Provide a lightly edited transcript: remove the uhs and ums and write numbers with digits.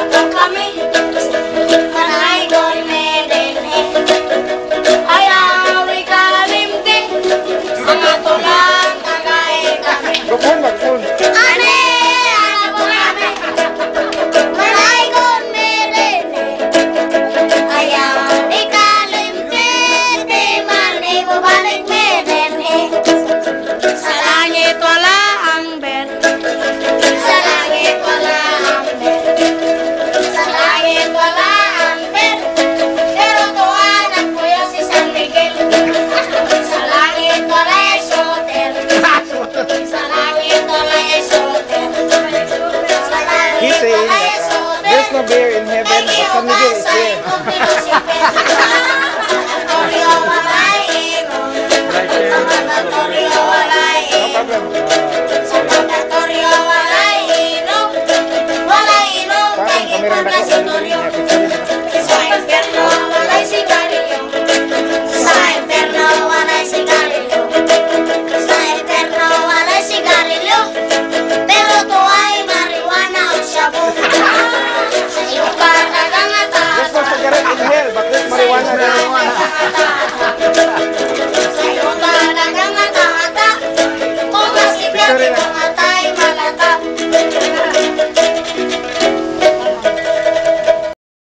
Ako kami, manay kon medinhe. Ayaw ikalimti, mga tulang tagay kami. Ane, ako kami, manay kon medinhe. Ayaw ikalimti, di man ibabalik medinhe. Sa langit wala ang ber. Sa langit wala ang ber. Sa langit wala ang ber. Pero tuwan ang kuya si San Miguel. Sa langit wala yung shooter. Sa langit wala yung shooter. Sa langit He's saying wala yung that shooter. there's no bear in heaven, but San Miguel is there. Mandatorio walay inom. Mandatorio walay No inom. problem. Sa mandatorio walay inom. Walay inom kay Parang kamerang ipon na naka- sunod